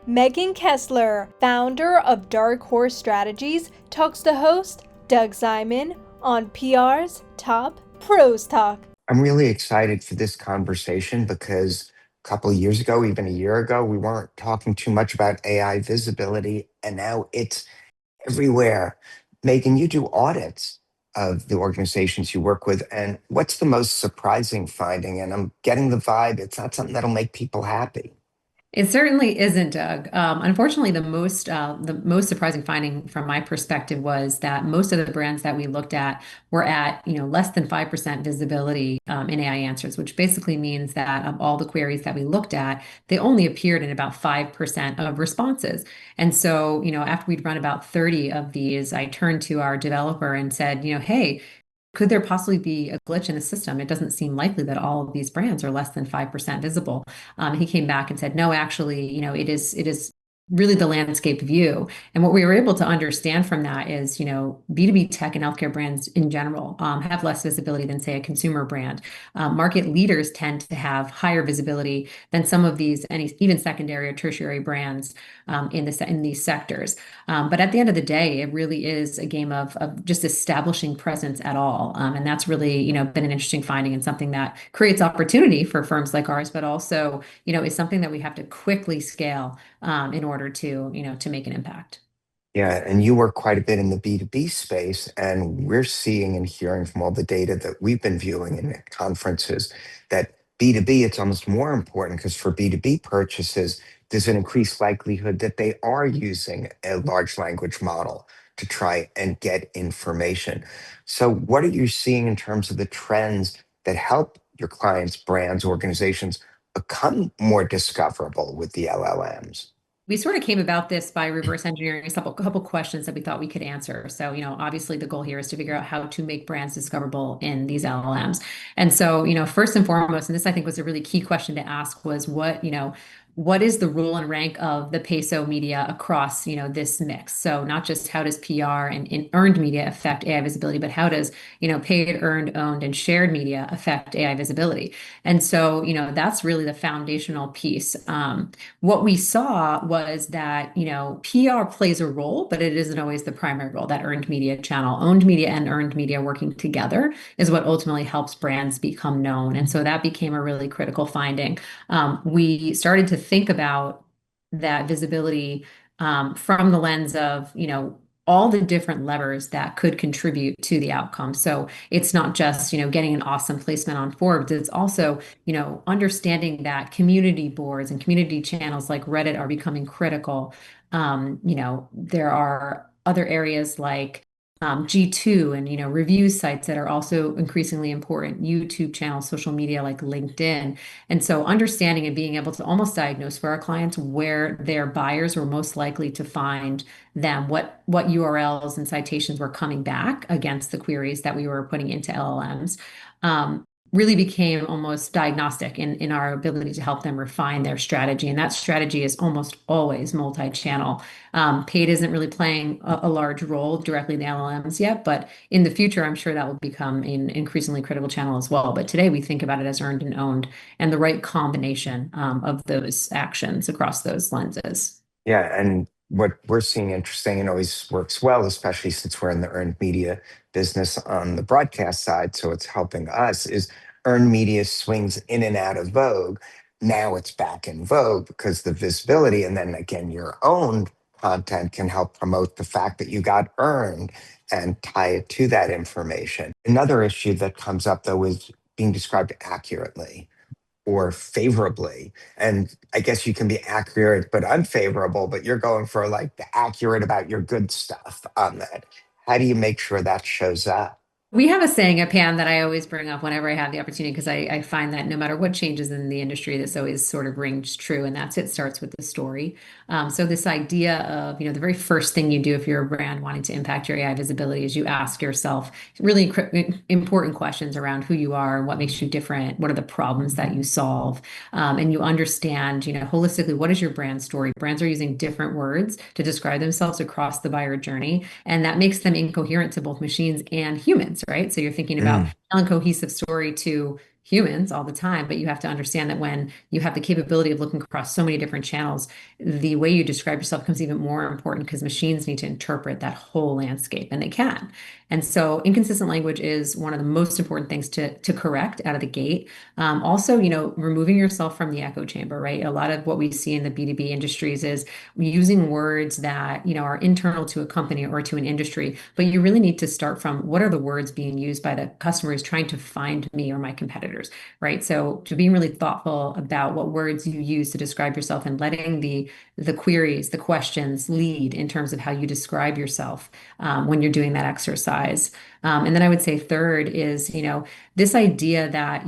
Megan Kessler, founder of Dark Horse Strategies, talks to host Doug Simon on PR's Top Pros Talk. I'm really excited for this conversation because a couple of years ago, even a year ago, we weren't talking too much about AI visibility, and now it's everywhere. Megan, you do audits of the organizations you work with, and what's the most surprising finding? And I'm getting the vibe it's not something that'll make people happy. It certainly isn't, Doug. Unfortunately, the most surprising finding from my perspective was that most of the brands that we looked at were at less than 5% visibility in AI answers, which basically means that of all the queries that we looked at, they only appeared in about 5% of responses. And so, after we'd run about 30 of these, I turned to our developer and said, hey, could there possibly be a glitch in the system? It doesn't seem likely that all of these brands are less than 5% visible. He came back and said, no, actually, it is really the landscape view. And what we were able to understand from that is, B2B tech and healthcare brands in general have less visibility than, say, a consumer brand. Market leaders tend to have higher visibility than some of these, and even secondary or tertiary brands in these sectors. But at the end of the day, it really is a game of just establishing presence at all. And that's really, been an interesting finding and something that creates opportunity for firms like ours, but also, is something that we have to quickly scale in order to make an impact. Yeah, and you work quite a bit in the B2B space, and we're seeing and hearing from all the data that we've been viewing in conferences that B2B, it's almost more important because for B2B purchases, there's an increased likelihood that they are using a large language model to try and get information. So, what are you seeing in terms of the trends that help your clients, brands, organizations become more discoverable with the LLMs? We sort of came about this by reverse engineering a couple questions that we thought we could answer. So, obviously the goal here is to figure out how to make brands discoverable in these LLMs. And so, first and foremost, and this I think was a really key question to ask was what is the role and rank of the peso media across, this mix? So not just how does PR and earned media affect AI visibility, but how does, paid, earned, owned, and shared media affect AI visibility? And so, that's really the foundational piece. What we saw was that, PR plays a role, but it isn't always the primary role. That earned media channel, owned media and earned media working together is what ultimately helps brands become known. And so that became a really critical finding. We started to think about that visibility from the lens of, all the different levers that could contribute to the outcome. So it's not just, getting an awesome placement on Forbes. It's also, understanding that community boards and community channels like Reddit are becoming critical. There are other areas like G2 and review sites that are also increasingly important, YouTube channels, social media like LinkedIn. And so understanding and being able to almost diagnose for our clients where their buyers were most likely to find them, what URLs and citations were coming back against the queries that we were putting into LLMs. Really became almost diagnostic in our ability to help them refine their strategy. And that strategy is almost always multi-channel. Paid isn't really playing a large role directly in the LLMs yet, but in the future, I'm sure that will become an increasingly critical channel as well. But today we think about it as earned and owned and the right combination of those actions across those lenses. Yeah, and what we're seeing interesting and always works well, especially since we're in the earned media business on the broadcast side, so it's helping us, is earned media swings in and out of vogue. Now it's back in vogue because the visibility, and then again, your own content can help promote the fact that you got earned and tie it to that information. Another issue that comes up though is being described accurately or favorably. And I guess you can be accurate but unfavorable, but you're going for like the accurate about your good stuff on that. How do you make sure that shows up? We have a saying at PAM that I always bring up whenever I have the opportunity because I find that no matter what changes in the industry, this always sort of rings true, and that's it starts with the story. So this idea of, the very first thing you do if you're a brand wanting to impact your AI visibility is you ask yourself really important questions around who you are and what makes you different, what are the problems that you solve, and you understand, holistically, what is your brand story? Brands are using different words to describe themselves across the buyer journey, and that makes them incoherent to both machines and humans, right? So you're thinking about Mm, telling a cohesive story to humans all the time, but you have to understand that when you have the capability of looking across so many different channels, the way you describe yourself becomes even more important because machines need to interpret that whole landscape, and they can. And so inconsistent language is one of the most important things to correct out of the gate. Also, removing yourself from the echo chamber, right? A lot of what we see in the B2B industries is using words that, are internal to a company or to an industry, but you really need to start from what are the words being used by the customers trying to find me or my competitors, right? So to being really thoughtful about what words you use to describe yourself and letting the queries, the questions lead in terms of how you describe yourself when you're doing that exercise. And then I would say third is, this idea that,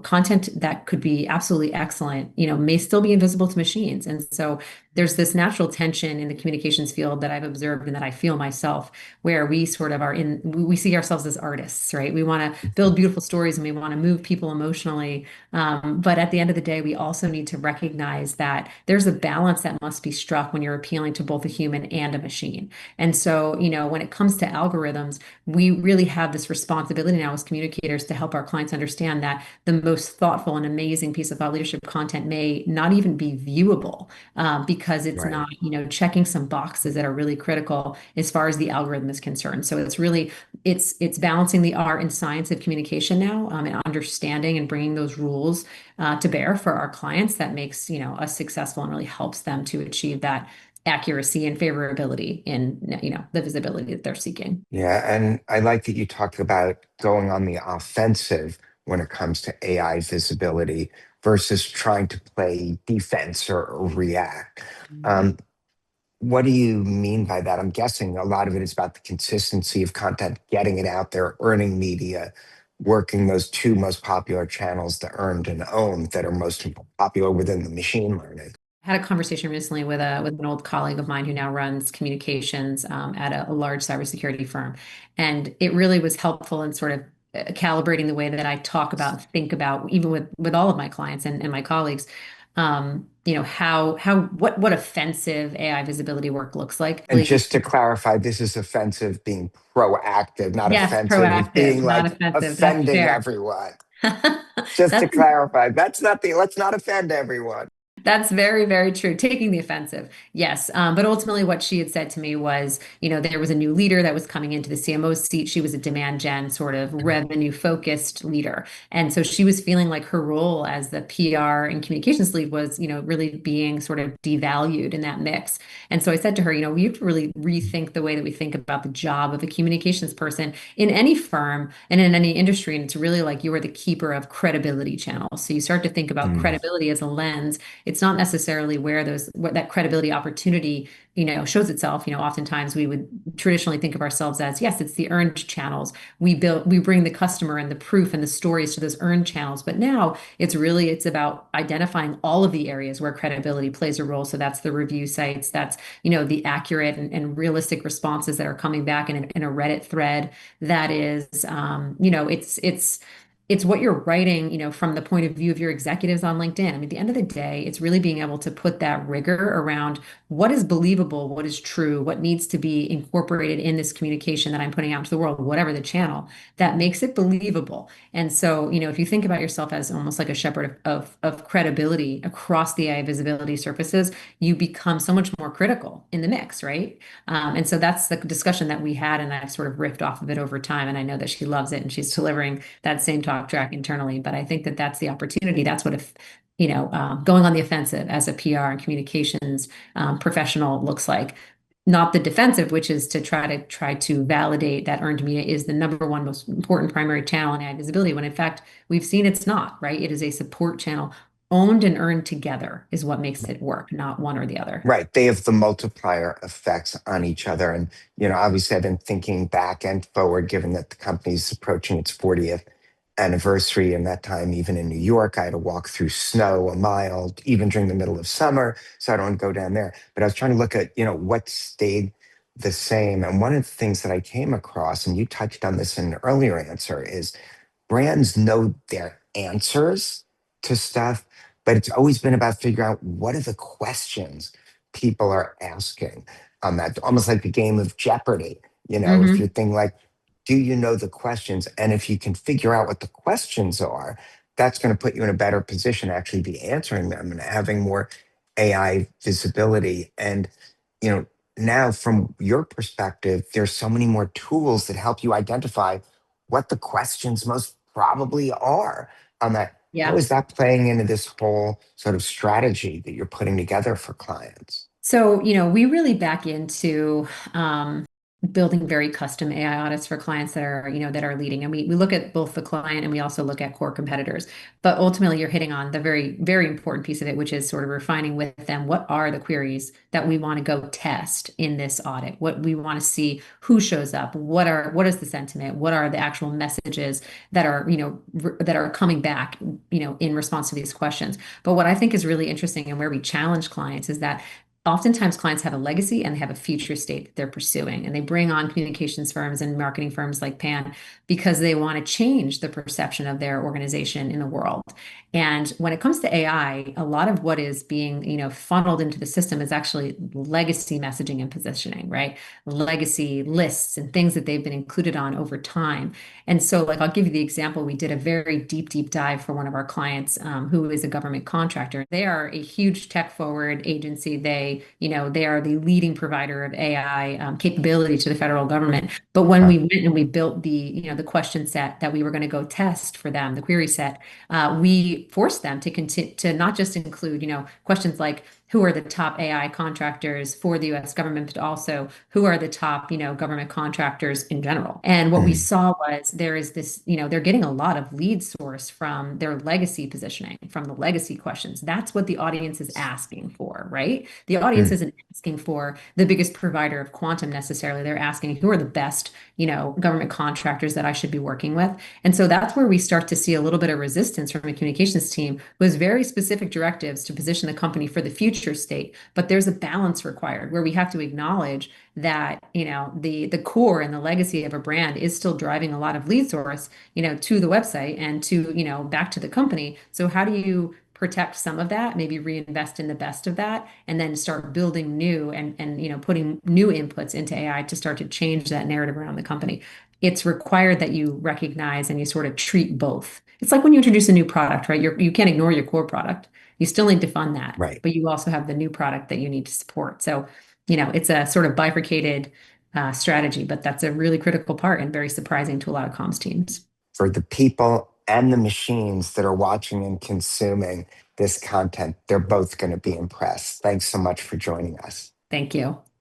content that could be absolutely excellent, may still be invisible to machines. And so there's this natural tension in the communications field that I've observed and that I feel myself, where we sort of we see ourselves as artists, right? We want to build beautiful stories and we want to move people emotionally. But at the end of the day, we also need to recognize that there's a balance that must be struck when you're appealing to both a human and a machine. And so, when it comes to algorithms, we really have this responsibility now as communicators to help our clients understand that the most thoughtful and amazing piece of thought leadership content may not even be viewable because it's Right. not, checking some boxes that are really critical as far as the algorithm is concerned. So it's really it's balancing the art and science of communication now, and understanding and bringing those rules to bear for our clients that makes us successful and really helps them to achieve that accuracy and favorability in the visibility that they're seeking. Yeah, and I like that you talked about going on the offensive when it comes to AI visibility versus trying to play defense or react. Um, what do you mean by that? I'm guessing a lot of it is about the consistency of content, getting it out there, earning media, working those two most popular channels, the earned and owned, that are most popular within the machine learning. Had a conversation recently with an old colleague of mine who now runs communications at a large cybersecurity firm, and it really was helpful in sort of calibrating the way that I talk about and think about, even with all of my clients and my colleagues, how what offensive AI visibility work looks like. And just to clarify, this is offensive being proactive, not Yes, offensive as proactive, being not like offensive. That's offending fair. everyone. Just to That's clarify, let's not offend everyone. That's very, very true. Taking the offensive, yes. But ultimately, what she had said to me was, there was a new leader that was coming into the CMO seat. She was a demand gen sort of revenue focused leader. And so she was feeling like her role as the PR and communications lead was, really being sort of devalued in that mix. And so I said to her, we have to really rethink the way that we think about the job of a communications person in any firm and in any industry. And it's really like you are the keeper of credibility channels. So you start to think about Mm. credibility as a lens. It's not necessarily what that credibility opportunity, shows itself. Oftentimes we would traditionally think of ourselves as, yes, it's the earned channels. We bring the customer and the proof and the stories to those earned channels. But now it's about identifying all of the areas where credibility plays a role. So that's the review sites, that's, the accurate and realistic responses that are coming back in a Reddit thread. That is, it's what you're writing, from the point of view of your executives on LinkedIn. I mean, at the end of the day, it's really being able to put that rigor around what is believable, what is true, what needs to be incorporated in this communication that I'm putting out into the world, whatever the channel, that makes it believable. And so, if you think about yourself as almost like a shepherd of credibility across the AI visibility surfaces, you become so much more critical in the mix, right? And so that's the discussion that we had, and I've sort of riffed off of it over time. And I know that she loves it and she's delivering that same talk track internally. But I think that that's the opportunity. That's what if, going on the offensive as a PR and communications professional looks like. Not the defensive, which is to try to validate that earned media is the number one most important primary channel in ad visibility, when in fact we've seen it's not, right? It is a support channel. Owned and earned together is what makes it work, not one or the other. Right. They have the multiplier effects on each other. And, obviously I've been thinking back and forward, given that the company's approaching its 40th anniversary. And that time, even in New York, I had to walk through snow a mile, even during the middle of summer. So I don't go down there. But I was trying to look at, what stayed the same. And one of the things that I came across, and you touched on this in an earlier answer, is brands know their answers to stuff, but it's always been about figuring out what are the questions people are asking on that, almost like the game of Jeopardy. If you're Hmm. thinking like, do you know the questions? And if you can figure out what the questions are, that's going to put you in a better position to actually be answering them and having more AI visibility. And, you know, now from your perspective, there's so many more tools that help you identify what the questions most probably are on that. How Yeah. is that playing into this whole sort of strategy that you're putting together for clients? So, we really back into building very custom AI audits for clients that are leading. And we look at both the client and we also look at core competitors. But ultimately, you're hitting on the very, very important piece of it, which is sort of refining with them what are the queries that we want to go test in this audit, what we want to see, who shows up, what is the sentiment, what are the actual messages that are, that are coming back, in response to these questions. But what I think is really interesting and where we challenge clients is that oftentimes clients have a legacy and they have a future state that they're pursuing, and they bring on communications firms and marketing firms like Pan because they want to change the perception of their organization in the world. And when it comes to AI, a lot of what is being, funneled into the system is actually legacy messaging and positioning, right? Legacy lists and things that they've been included on over time. And so, like, I'll give you the example. We did a very deep, deep dive for one of our clients, who is a government contractor. They are a huge tech forward agency. They are the leading provider of AI capability to the federal government. But when Uh, we went and we built the question set that we were going to go test for them, the query set, we forced them to continue to not just include, questions like who are the top AI contractors for the US government, but also who are the top, government contractors in general. And what we mm, saw was there is this, they're getting a lot of lead source from their legacy positioning, from the legacy questions. That's what the audience is asking for, right? The audience mm, isn't asking for the biggest provider of quantum necessarily. They're asking who are the best, government contractors that I should be working with. And so that's where we start to see a little bit of resistance from a communications team with very specific directives to position the company for the future state. But there's a balance required where we have to acknowledge that, the core and the legacy of a brand is still driving a lot of lead source, to the website and to, back to the company. So how do you protect some of that, maybe reinvest in the best of that, and then start building new and putting new inputs into AI to start to change that narrative around the company? It's required that you recognize and you sort of treat both. It's like when you introduce a new product, right? You can't ignore your core product. You still need to fund that, right. but you also have the new product that you need to support. So, it's a sort of bifurcated strategy, but that's a really critical part and very surprising to a lot of comms teams. For the people and the machines that are watching and consuming this content, they're both going to be impressed. Thanks so much for joining us. Thank you.